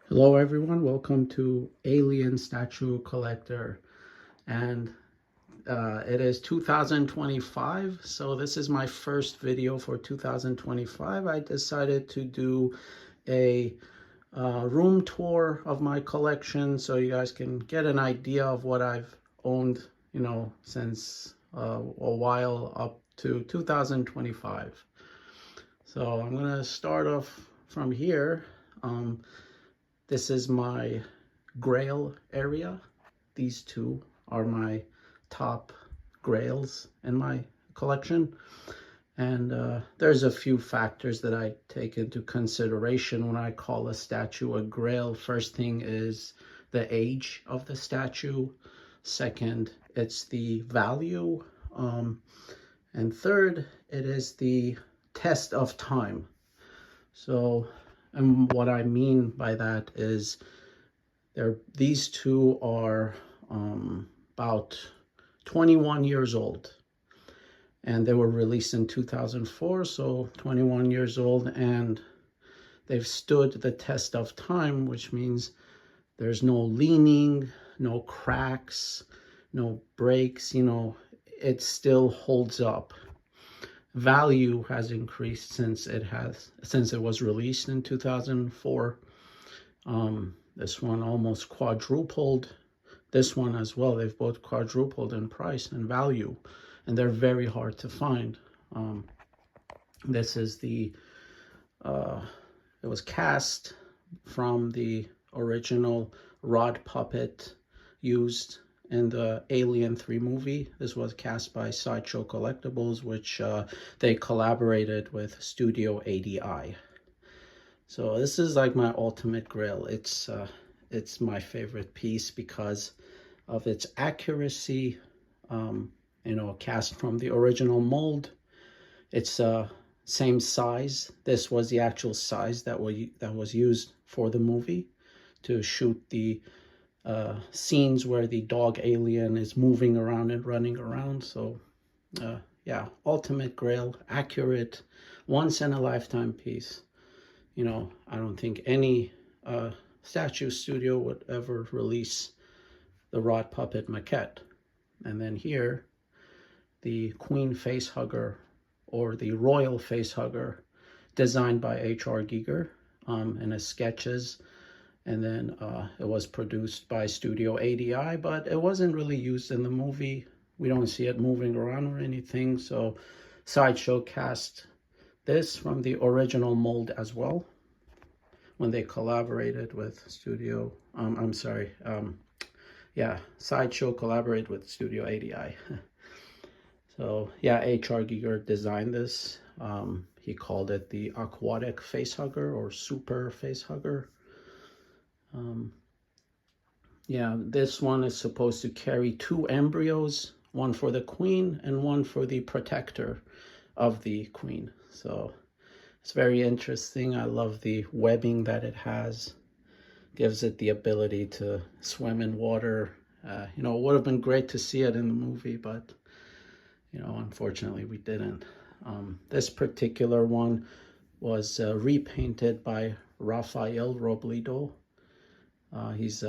Hello everyone, welcome to Alien Statue Collector, and it is 2025, so this is my first video for 2025. I decided to do a room tour of my collection so you guys can get an idea of what I've owned, since a while up to 2025. So I'm gonna start off from here. This is my Grail area. These two are my top Grails in my collection. And there's a few factors that I take into consideration when I call a statue a Grail. First thing is the age of the statue. Second, it's the value. And third, it is the test of time. So, and what I mean by that is these two are about 21 years old, and they were released in 2004, so 21 years old, and they've stood the test of time, which means there's no leaning, no cracks, no breaks, it still holds up. Value has increased since it was released in 2004. This one almost quadrupled. This one as well. They've both quadrupled in price and value, and they're very hard to find. This is it was cast from the original rod puppet used in the Alien 3 movie. This was cast by Sideshow Collectibles, which they collaborated with Studio ADI. So this is like my ultimate Grail. It's my favorite piece because of its accuracy. Cast from the original mold. It's same size. This was the actual size that was used for the movie to shoot the scenes where the dog alien is moving around and running around. So yeah, ultimate Grail, accurate, once in a lifetime piece. I don't think any statue studio would ever release the rod puppet maquette. And then here, the queen face hugger, or the royal face hugger, designed by H.R. Giger in his sketches. And then it was produced by Studio ADI, but it wasn't really used in the movie. We don't see it moving around or anything. So Sideshow cast this from the original mold as well when they collaborated with Sideshow collaborated with Studio ADI. So yeah, H.R. Giger designed this. He called it the aquatic face hugger or super face hugger. Yeah, this one is supposed to carry 2 embryos, one for the queen and one for the protector of the queen. So it's very interesting. I love the webbing that it has. Gives it the ability to swim in water. It would have been great to see it in the movie, but unfortunately we didn't. This particular one was repainted by Rafael Robledo. He's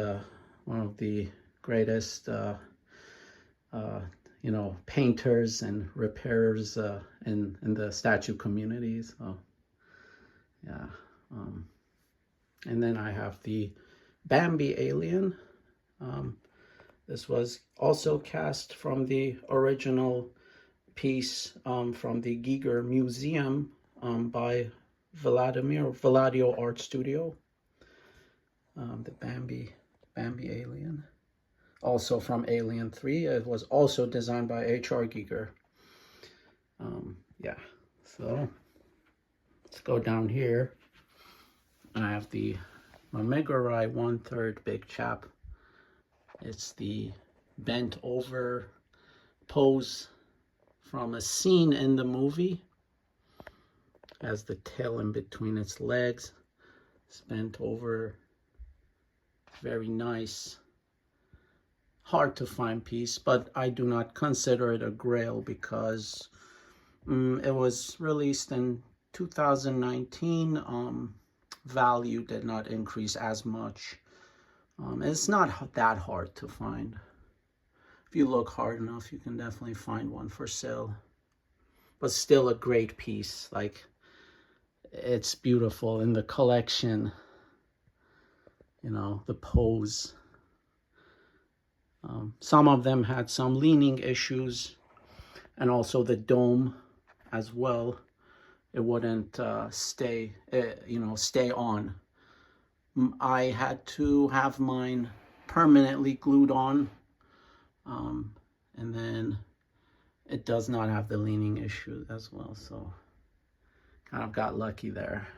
one of the greatest, painters and repairers in the statue community. So, yeah. And then I have the Bambi alien. This was also cast from the original piece from the Giger Museum by Valladio Art Studio. The Bambi alien, also from Alien 3. It was also designed by H.R. Giger. Yeah, so let's go down here. I have the Megarai 1/3 Big Chap. It's the bent over pose from a scene in the movie. Has the tail in between its legs. It's bent over. Very nice. Hard to find piece, but I do not consider it a Grail because it was released in 2019. value did not increase as much. It's not that hard to find. If you look hard enough, you can definitely find one for sale. But still a great piece. Like, it's beautiful in the collection. You know, the pose. Some of them had some leaning issues, and also the dome as well. It wouldn't stay on. I had to have mine permanently glued on, and then it does not have the leaning issue as well, so kind of got lucky there.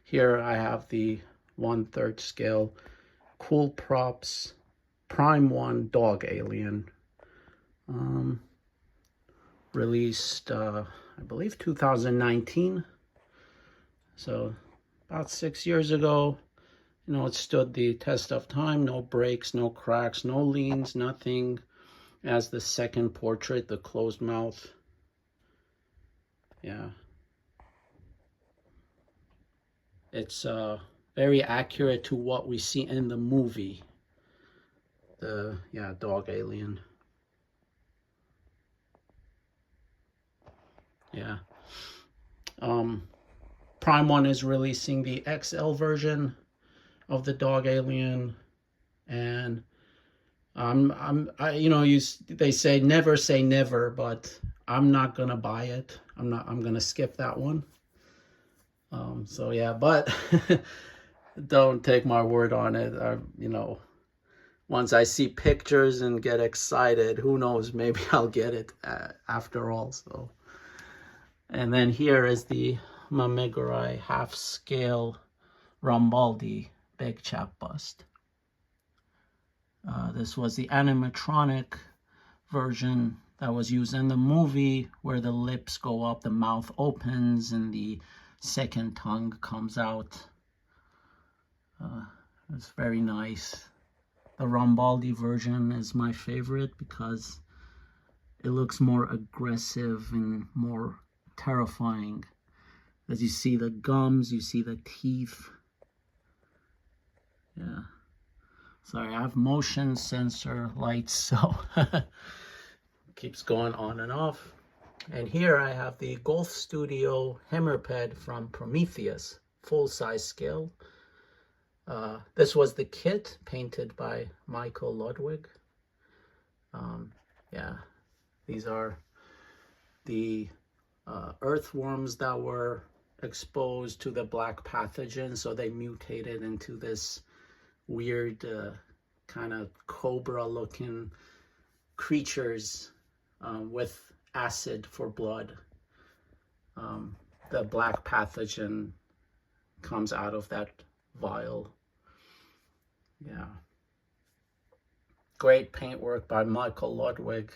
Here I have the 1/3 scale Cool Props Prime 1 Dog Alien, released I believe 2019, so about 6 years ago. You know, it stood the test of time. No breaks, no cracks, no leans, nothing. As the second portrait, the closed mouth. Yeah, it's very accurate to what we see in the movie. The Dog Alien. Yeah. Prime 1 is releasing the XL version of the Dog Alien, and they say never, but I'm not gonna buy it. I'm gonna skip that one. So yeah, but don't take my word on it. Once I see pictures and get excited, who knows, maybe I'll get it after all. So, and then here is the Mamigrai half-scale Rambaldi Big Chap bust. This was the animatronic version that was used in the movie, where the lips go up, the mouth opens, and the second tongue comes out. It's very nice. The Rambaldi version is my favorite because it looks more aggressive and more terrifying. As you see the gums, you see the teeth. Yeah. Sorry, I have motion sensor lights, so keeps going on and off. And here I have the Golf Studio Hammerpad from Prometheus, full-size scale. This was the kit painted by Michael Ludwig. Yeah, these are the earthworms that were exposed to the black pathogen, so they mutated into this weird kind of cobra-looking creatures with acid for blood. The black pathogen comes out of that vial. Yeah. Great paintwork by Michael Ludwig.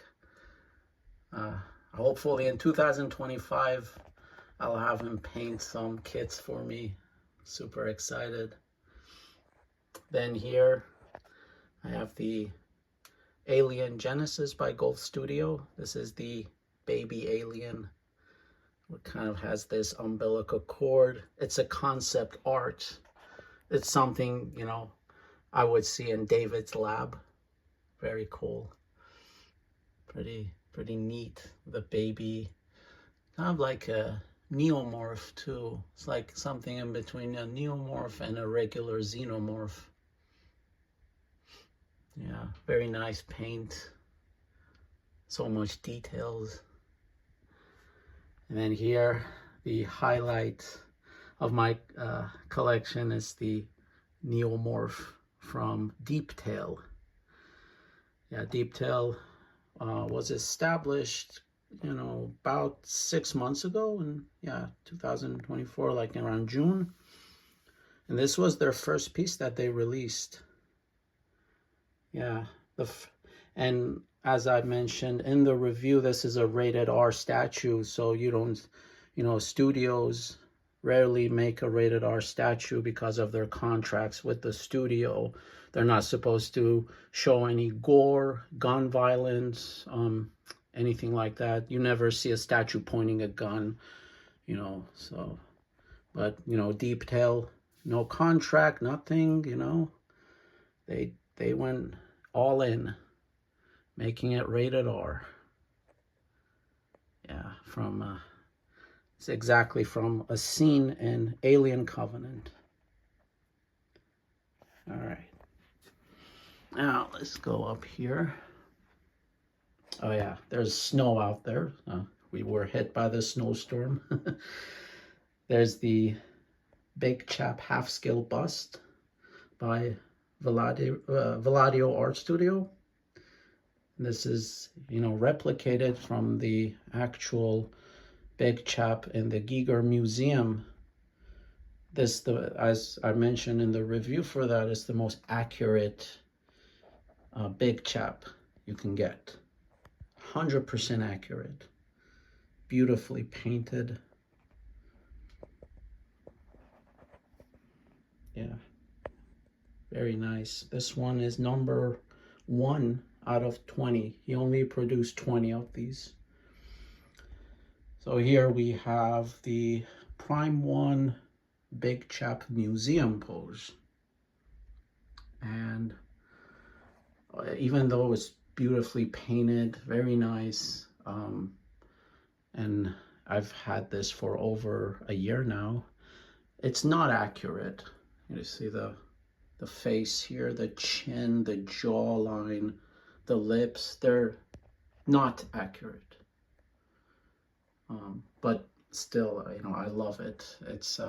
Hopefully in 2025, I'll have him paint some kits for me. Super excited. Then here, I have the Alien Genesis by Golf Studio. This is the baby alien. It kind of has this umbilical cord. It's a concept art. It's something, I would see in David's lab. Very cool. Pretty neat. The baby, kind of like a Neomorph too. It's like something in between a Neomorph and a regular Xenomorph. Yeah, very nice paint. So much details. And then here, the highlight of my collection is the Neomorph from Deep Tail. Yeah, Deep Tail was established, about 6 months ago, and 2024, like around June. And this was their first piece that they released. Yeah, and as I mentioned in the review, this is a rated R statue, so you don't, studios rarely make a rated R statue because of their contracts with the studio. They're not supposed to show any gore, gun violence, anything like that. You never see a statue pointing a gun, so, but, Deep Tail, no contract, nothing, you know. They went all in, making it rated R. Yeah, from it's exactly from a scene in Alien Covenant. All right. Now let's go up here. Oh yeah, there's snow out there. We were hit by the snowstorm. There's the Big Chap half-scale bust by Valladio Art Studio. This is, you know, replicated from the actual Big Chap in the Giger Museum. This, as I mentioned in the review for that, is the most accurate Big Chap you can get. 100% accurate. Beautifully painted. Yeah. Very nice. This one is number 1 out of 20. He only produced 20 of these. So here we have the Prime 1 Big Chap Museum pose. And even though it's beautifully painted, very nice, and I've had this for over a year now, it's not accurate. You see the face here, the chin, the jawline, the lips, they're not accurate. But still, you know, I love it. It's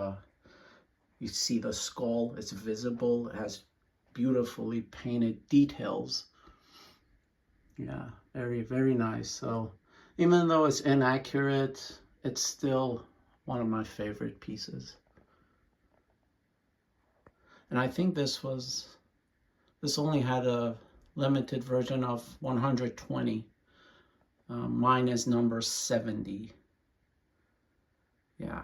you see the skull, it's visible, it has beautifully painted details. Yeah, very, very nice. So even though it's inaccurate, it's still one of my favorite pieces. And I think this only had a limited version of 120. Mine is number 70. Yeah.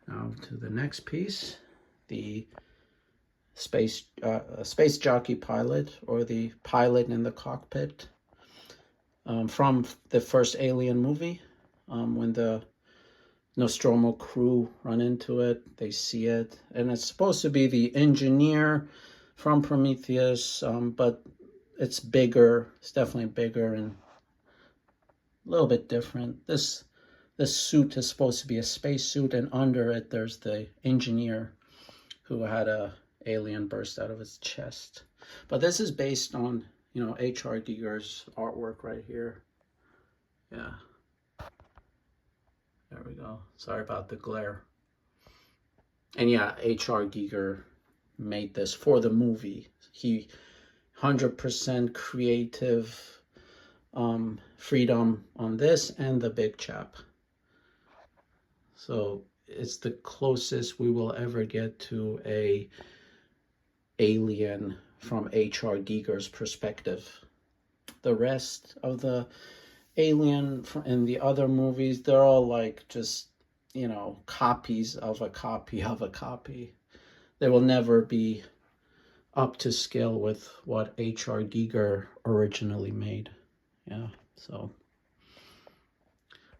Now to the next piece, the space jockey pilot, or the pilot in the cockpit, from the first Alien movie. When the Nostromo crew run into it, they see it, and it's supposed to be the engineer from Prometheus, but it's bigger. It's definitely bigger and a little bit different. This suit is supposed to be a space suit, and under it there's the engineer who had a alien burst out of his chest. But this is based on, you know, H.R. Giger's artwork right here. Yeah. There we go. Sorry about the glare. And yeah, H.R. Giger made this for the movie. He 100% creative freedom on this and the Big Chap. So it's the closest we will ever get to a alien from H.R. Giger's perspective. The rest of the alien in the other movies, they're all like just, you know, copies of a copy of a copy. They will never be up to scale with what H.R. Giger originally made. Yeah, so.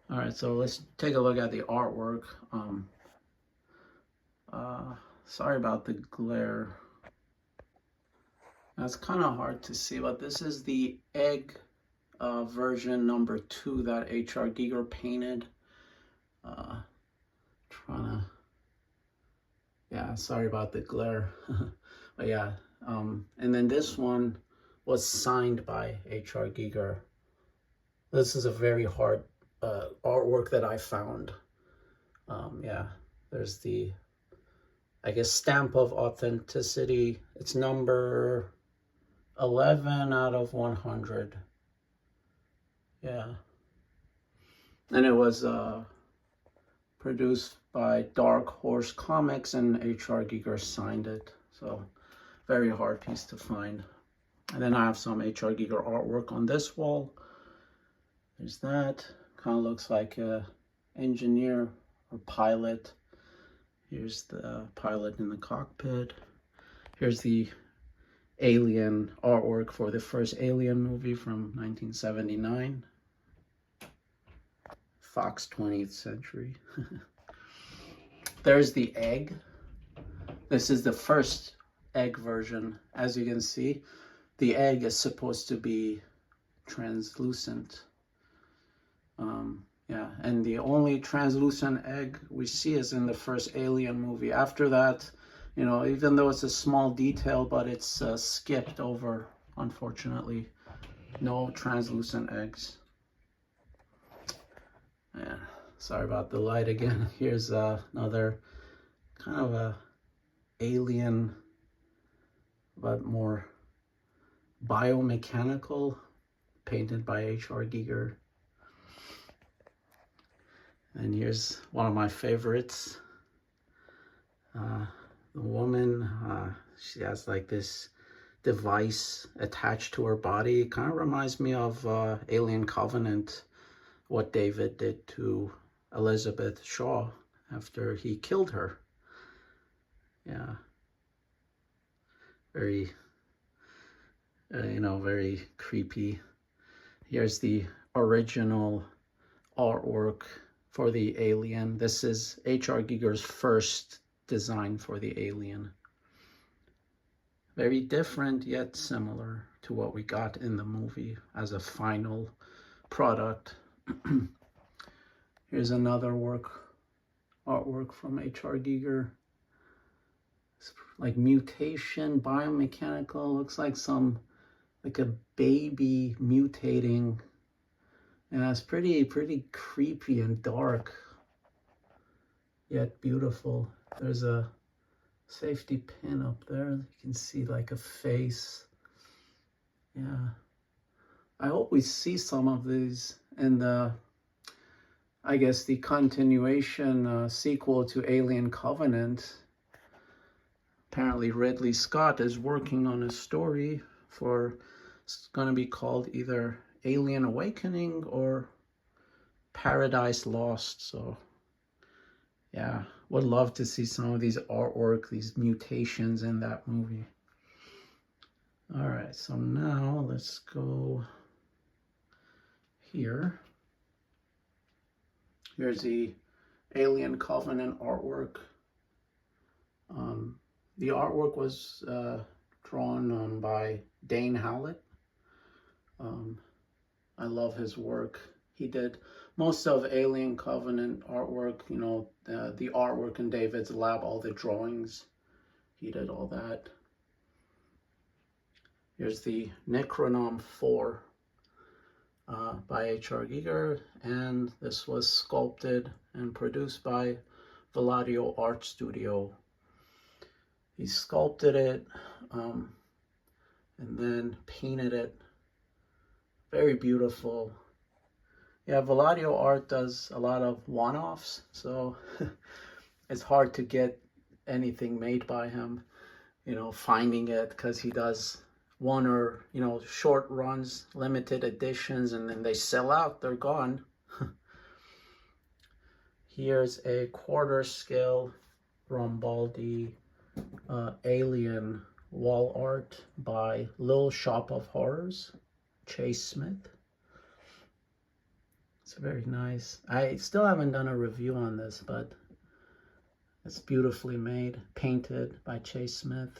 All right, so let's take a look at the artwork. Sorry about the glare. That's kind of hard to see, but this is the egg version number 2 that H.R. Giger painted. Yeah, sorry about the glare. But yeah, and then this one was signed by H.R. Giger. This is a very hard artwork that I found. Yeah, there's the, I guess, stamp of authenticity. It's number 11 out of 100. Yeah. And it was produced by Dark Horse Comics, and H.R. Giger signed it. So very hard piece to find. And then I have some H.R. Giger artwork on this wall. There's that. Kind of looks like a engineer or pilot. Here's the pilot in the cockpit. Here's the alien artwork for the first Alien movie from 1979. Fox 20th Century. There's the egg. This is the first egg version. As you can see, the egg is supposed to be translucent. Yeah, and the only translucent egg we see is in the first Alien movie. After that, you know, even though it's a small detail, but it's skipped over, unfortunately. No translucent eggs. Yeah, sorry about the light again. Here's another kind of a alien, but more biomechanical, painted by H.R. Giger. And here's one of my favorites. The woman, she has like this device attached to her body. It kind of reminds me of Alien Covenant, what David did to Elizabeth Shaw after he killed her. Yeah. Very, you know, very creepy. Here's the original artwork for the Alien. This is H.R. Giger's first design for the Alien. Very different yet similar to what we got in the movie as a final product. Here's another artwork from H.R. Giger. It's like mutation, biomechanical, looks like like a baby mutating. Yeah, it's pretty creepy and dark, yet beautiful. There's a safety pin up there. You can see like a face. Yeah. I hope we see some of these in the, I guess, the continuation sequel to Alien Covenant. Apparently Ridley Scott is working on a story for, it's going to be called either Alien Awakening or Paradise Lost. So yeah, would love to see some of these artwork, these mutations in that movie. All right, so now let's go here. Here's the Alien Covenant artwork. The artwork was drawn by Dane Howlett. I love his work. He did most of Alien Covenant artwork, you know, the artwork in David's lab, all the drawings. He did all that. Here's the Necronom 4 by H.R. Giger, and this was sculpted and produced by Valladio Art Studio. He sculpted it and then painted it. Very beautiful. Yeah, Valladio Art does a lot of one-offs, so it's hard to get anything made by him, you know, finding it, because he does one or, you know, short runs, limited editions, and then they sell out, they're gone. Here's a quarter scale Rambaldi Alien wall art by Little Shop of Horrors, Chase Smith. It's very nice. I still haven't done a review on this, but it's beautifully made, painted by Chase Smith.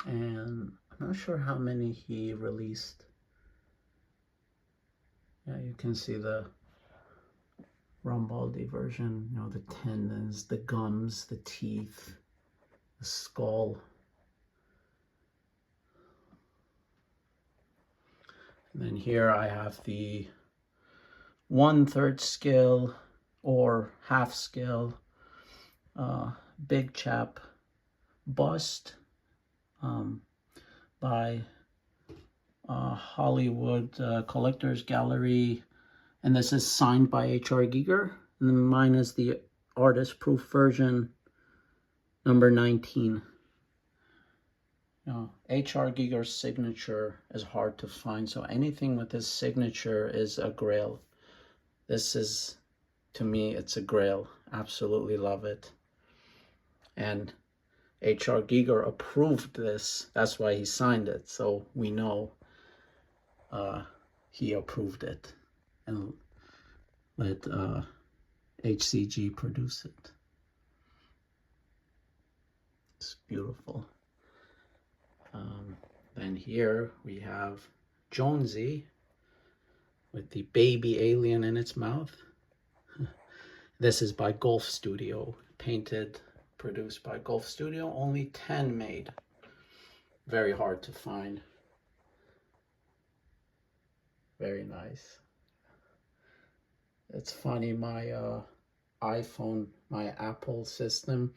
And I'm not sure how many he released. Yeah, you can see the Rambaldi version, you know, the tendons, the gums, the teeth, the skull. And then here I have the 1/3 scale or half scale Big Chap bust by Hollywood Collectors Gallery, and this is signed by H.R. Giger, and then mine is the artist proof version, number 19. You know, H.R. Giger's signature is hard to find, so anything with his signature is a grail. This is, to me, it's a grail. Absolutely love it. And H.R. Giger approved this. That's why he signed it. So we know he approved it and let HCG produce it. beautiful. Then here we have Jonesy with the baby alien in its mouth. This is by Golf Studio, painted, produced by Golf Studio, only 10 made. Very hard to find. Very nice. It's funny, my iPhone, my Apple system,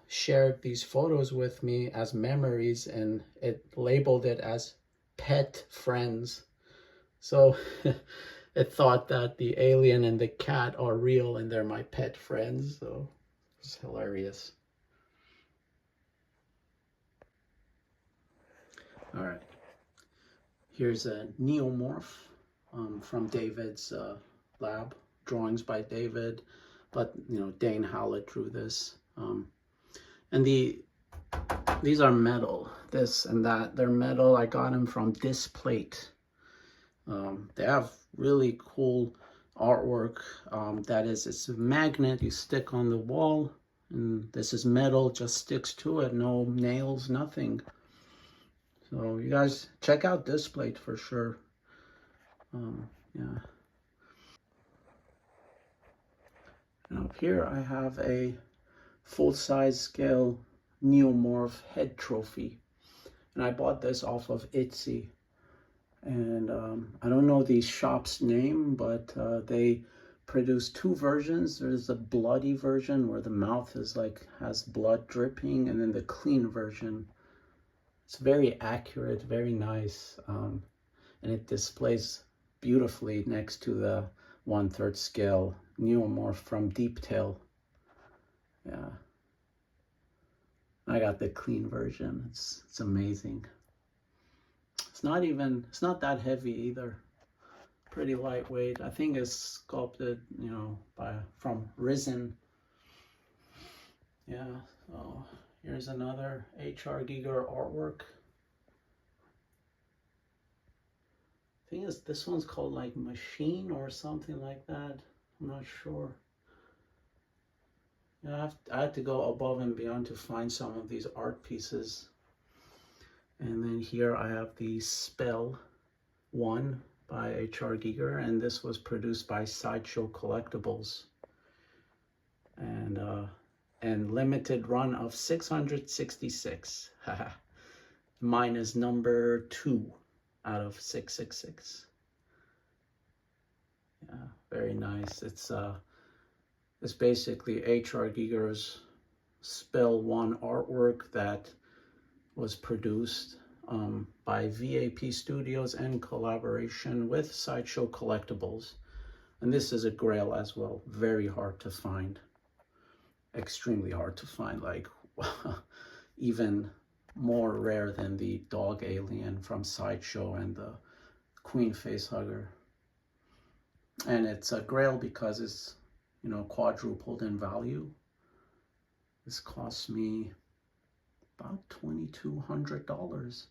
shared these photos with me as memories, and it labeled it as pet friends. So it thought that the alien and the cat are real and they're my pet friends. So it's hilarious. All right. Here's a Neomorph from David's lab. Drawings by David, but you know, Dane Hallett drew this. And these are metal, this and that. They're metal. I got them from Displate. They have really cool artwork. That is, it's a magnet you stick on the wall, and this is metal, just sticks to it. No nails, nothing. So you guys check out Displate for sure. Yeah. And up here I have a full-size scale Neomorph head trophy, and I bought this off of Etsy. And I don't know the shop's name, but they produce two versions. There's the bloody version where the mouth is like has blood dripping, and then the clean version. It's very accurate, very nice, and it displays beautifully next to the 1/3 scale Neomorph from Deep Tail. Yeah, I got the clean version. It's amazing. It's not that heavy either. Pretty lightweight. I think it's sculpted, you know, from resin. Yeah, so here's another H.R. Giger artwork. I think this one's called like Machine or something like that. I'm not sure. Yeah, I had to go above and beyond to find some of these art pieces. And then here I have the Spell 1 by H.R. Giger, and this was produced by Sideshow Collectibles. And limited run of 666. Mine is number 2 out of 666. Yeah, very nice. It's basically H.R. Giger's Spell 1 artwork that was produced by VAP Studios in collaboration with Sideshow Collectibles. And this is a Grail as well. Very hard to find. Extremely hard to find. Like, even more rare than the dog alien from Sideshow and the Queen Facehugger. And it's a Grail because it's, you know, quadrupled in value. This cost me about $2,200.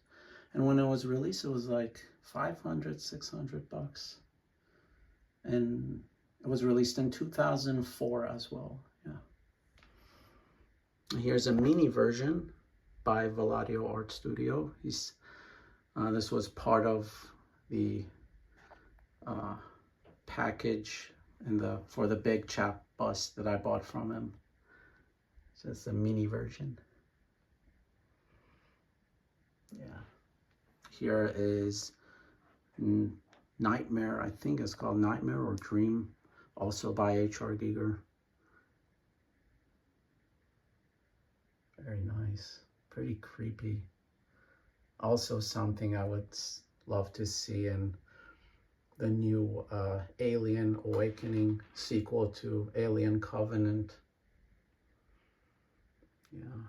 And when it was released, it was like 500, 600 bucks. And it was released in 2004 as well. Yeah. Here's a mini version by Valadio Art Studio. This was part of the package for the Big Chap bust that I bought from him. So it's a mini version. Yeah. Here is Nightmare. I think it's called Nightmare or Dream, also by H.R. Giger. Very nice. Pretty creepy. Also something I would love to see in the new Alien Awakening sequel to Alien Covenant. Yeah.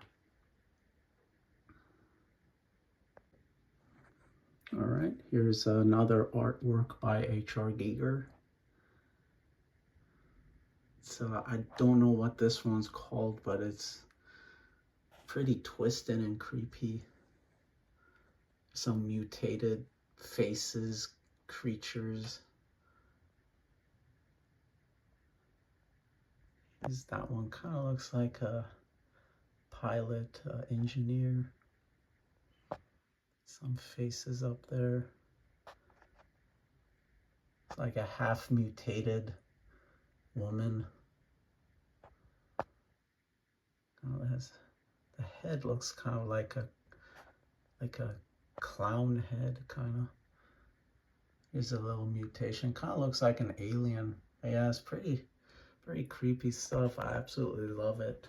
All right, here's another artwork by H.R. Giger. So I don't know what this one's called, but it's pretty twisted and creepy. Some mutated faces, creatures. That one kind of looks like a pilot, engineer. Some faces up there. It's like a half mutated woman. Oh, it has, the head looks kind of like a clown head, kind of. Here's a little mutation. Kind of looks like an alien. Yeah, it's pretty creepy stuff. I absolutely love it.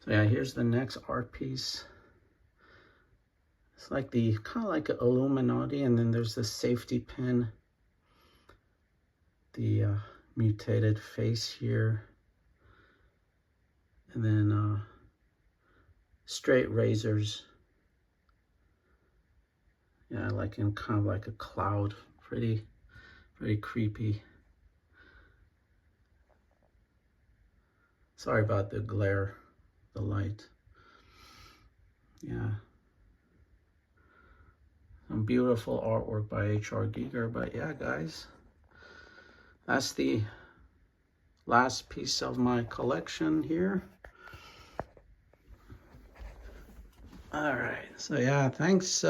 So yeah, here's the next art piece. It's like the kind of like an Illuminati, and then there's the safety pin, the mutated face here, and then straight razors. Yeah, like in kind of like a cloud. Pretty creepy. Sorry about the glare, the light. Yeah. Some beautiful artwork by H.R. Giger. But yeah, guys, that's the last piece of my collection here. All right. So yeah, thanks.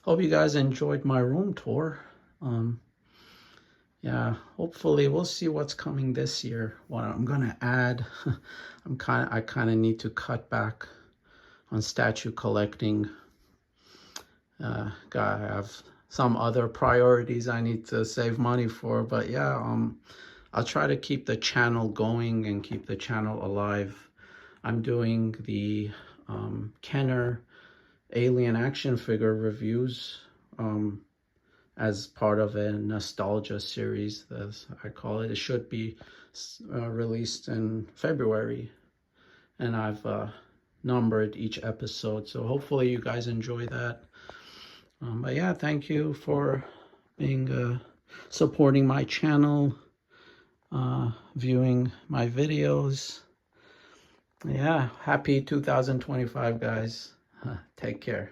Hope you guys enjoyed my room tour. Yeah, hopefully we'll see what's coming this year. What I'm gonna add, I kind of need to cut back on statue collecting. Gotta have some other priorities I need to save money for. But yeah, I'll try to keep the channel going and keep the channel alive. I'm doing the Kenner Alien action figure reviews as part of a nostalgia series, as I call it. It should be released in February, and I've numbered each episode, so hopefully you guys enjoy that. But yeah, thank you for being supporting my channel, viewing my videos. Yeah, happy 2025, guys. Take care.